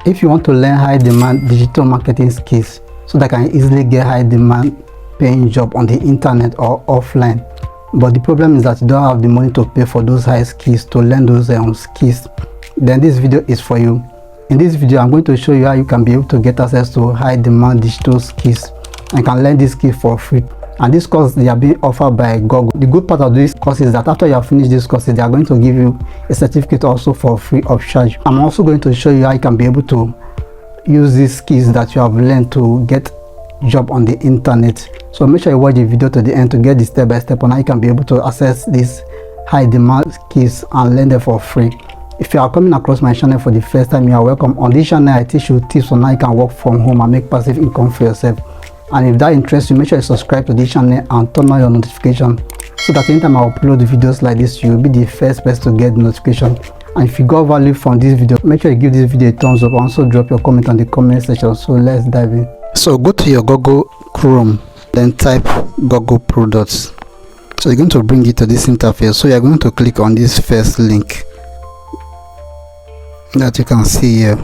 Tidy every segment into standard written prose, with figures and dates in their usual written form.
If you want to learn high demand digital marketing skills so that I can easily get high demand paying job on the internet or offline, but the problem is that you don't have the money to pay for those high skills, to learn those skills, then this video is for you. In this video, I'm going to show you how you can be able to get access to high demand digital skills and can learn this skill for free. And this course, they are being offered by Google. The good part of this course is that after you have finished this course, they are going to give you a certificate also for free of charge. I'm also going to show you how you can be able to use these skills that you have learned to get job on the internet. So make sure you watch the video to the end to get the step-by-step on how you can be able to access these high demand skills and learn them for free. If you are coming across my channel for the first time, you are welcome. On this channel, I teach you tips on how you can work from home and make passive income for yourself. And if that interests you, make sure you subscribe to this channel and turn on your notification so that anytime I upload videos like this, you will be the first person to get the notification. And if you got value from this video, make sure you give this video a thumbs up and also drop your comment on the comment section. So let's dive in. So go to your Google Chrome, then type Google products. So you're going to bring it to this interface. So you're going to click on this first link that you can see here.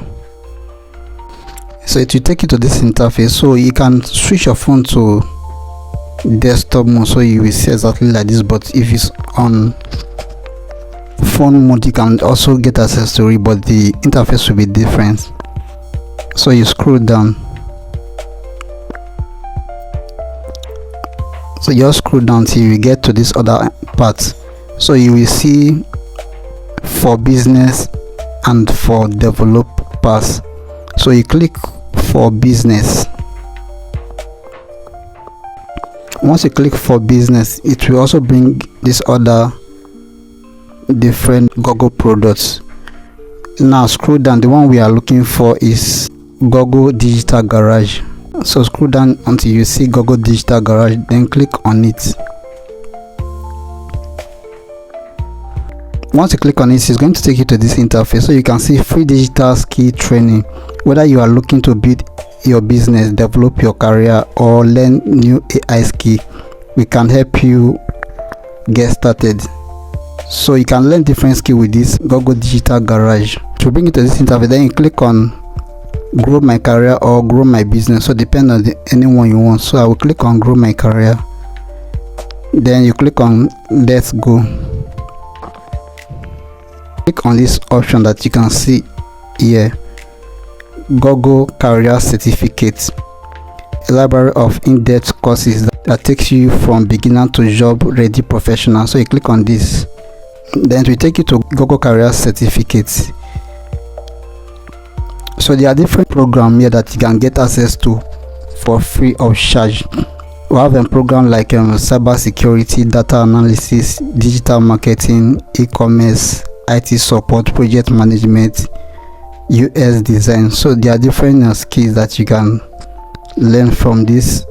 So it will take you to this interface. So you can switch your phone to desktop mode, so you will see exactly like this. But if it's on phone mode, you can also get access to it, but the interface will be different. So you scroll down. So you just scroll down till you get to this other part. So you will see for business and for developers. So you click for business. Once you click for business, it will also bring this other different Google products. Now scroll down. The one we are looking for is Google Digital Garage. So scroll down until you see Google Digital Garage, then click on it. Once you click on it, it's going to take you to this interface. So you can see free digital skill training. Whether you are looking to build your business, develop your career, or learn new AI skill, we can help you get started. So you can learn different skills with this Google Digital Garage. To bring it to this interface, then you click on grow my career or grow my business. So depend on anyone you want. So I will click on grow my career. Then you click on let's go. Click on this option that you can see here, Google Career Certificate, a library of in-depth courses that takes you from beginner to job ready professional. So you click on this, then it will take you to Google Career Certificates. So there are different programs here that you can get access to for free of charge. We have a program like cyber security, data analysis, digital marketing, e-commerce, IT support, project management, UX design. So there are different skills that you can learn from this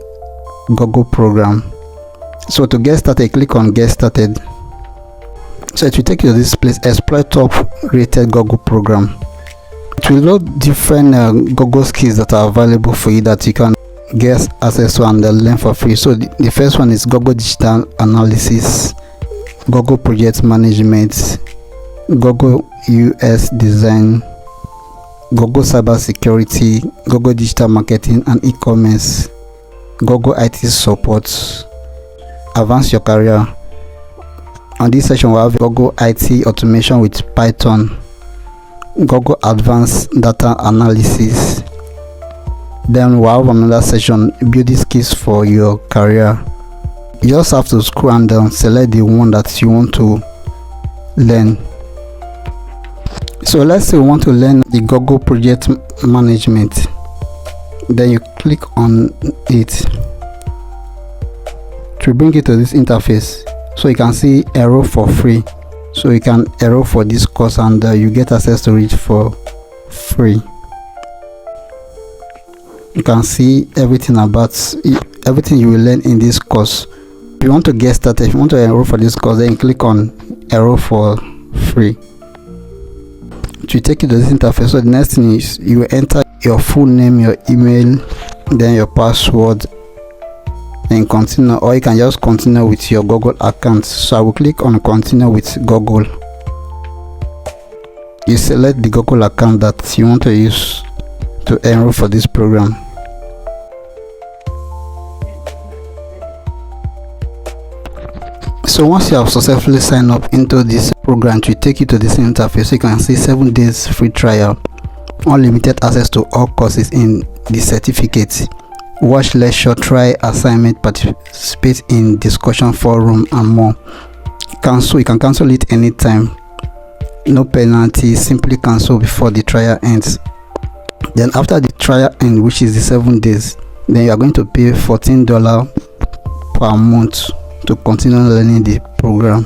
Google program. So to get started, click on get started. So it will take you to this place, explore top rated Google program. It will load different Google skills that are available for you that you can get access to and learn for free. So the first one is Google Digital Analysis, Google Project Management, Google UX Design, Google Cyber Security, Google Digital Marketing and E-commerce, Google IT Support, Advance Your Career. On this session, we have Google IT Automation with Python, Google Advanced Data Analysis. Then we have another session, Building Skills for Your Career. You just have to scroll and down, select the one that you want to learn. So let's say we want to learn the Google Project Management. Then you click on it to bring it to this interface. So you can see enroll for free. So you can enroll for this course and you get access to it for free. You can see everything everything you will learn in this course. If you want to get started, if you want to enroll for this course, then click on enroll for free. It will take you to this interface. So the next thing is you will enter your full name, your email, then your password, and continue, or you can just continue with your Google account. So I will click on continue with Google. You select the Google account that you want to use to enroll for this program. So once you have successfully signed up into this program, it will take you to this interface. So you can see 7 days free trial, unlimited access to all courses in the certificate, watch lecture, try assignment, participate in discussion forum and more. You can cancel it anytime, no penalty, simply cancel before the trial ends. Then after the trial end, which is the 7 days, then you are going to pay $14 per month to continue learning the program.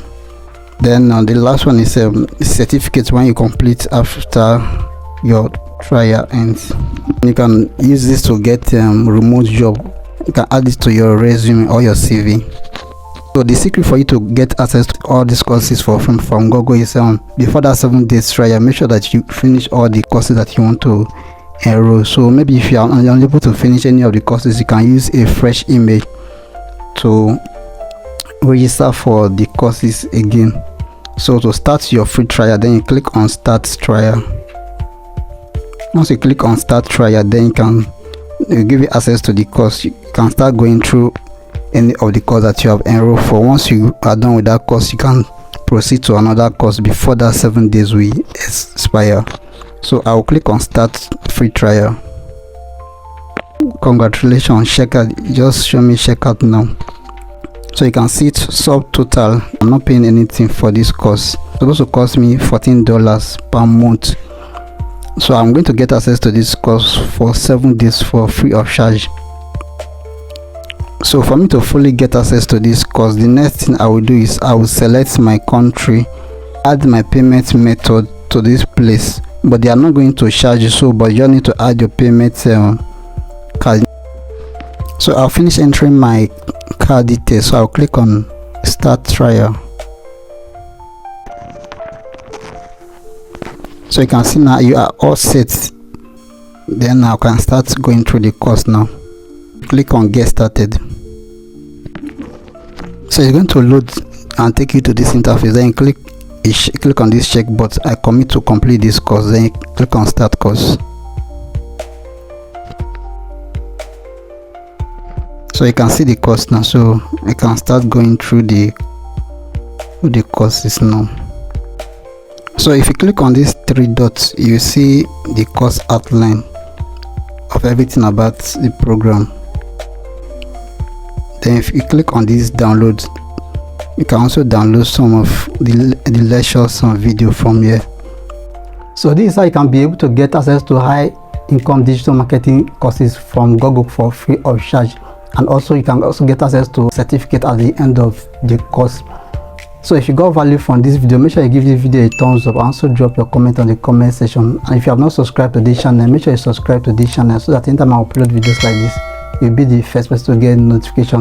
Then the last one is certificate when you complete after your trial ends. You can use this to get remote job. You can add this to your resume or your CV. So the secret for you to get access to all these courses for from Google is before that 7 days trial, make sure that you finish all the courses that you want to enroll. So maybe if you are unable to finish any of the courses, you can use a fresh email to register for the courses again. So to start your free trial, then you click on start trial. Once you click on start trial, then it give you access to the course. You can start going through any of the course that you have enrolled for. Once you are done with that course, you can proceed to another course before that 7 days will expire. So I will click on start free trial. Congratulations, check out. Just show me check out now. So you can see it subtotal. I'm not paying anything for this course. It's supposed to cost me $14 per month. So I'm going to get access to this course for 7 days for free of charge. So for me to fully get access to this course, the next thing I will do is I will select my country, add my payment method to this place, but they are not going to charge you, so but you need to add your payment card. So I'll finish entering my card details. So I'll click on start trial. So you can see now you are all set. Then I can start going through the course now. Click on get started. So it's going to load and take you to this interface. Then you click on this check box, I commit to complete this course. Then you click on start course. So you can see the course now, so I can start going through the courses now. So if you click on these 3 dots, you see the course outline of everything about the program. Then if you click on this download, you can also download some of the lectures, some video from here. So this is how you can be able to get access to high income digital marketing courses from Google for free of charge. And also you can also get access to certificate at the end of the course. So if you got value from this video, make sure you give this video a thumbs up and also drop your comment on the comment section. And if you have not subscribed to this channel, make sure you subscribe to this channel so that anytime I upload videos like this, you'll be the first person to get notification.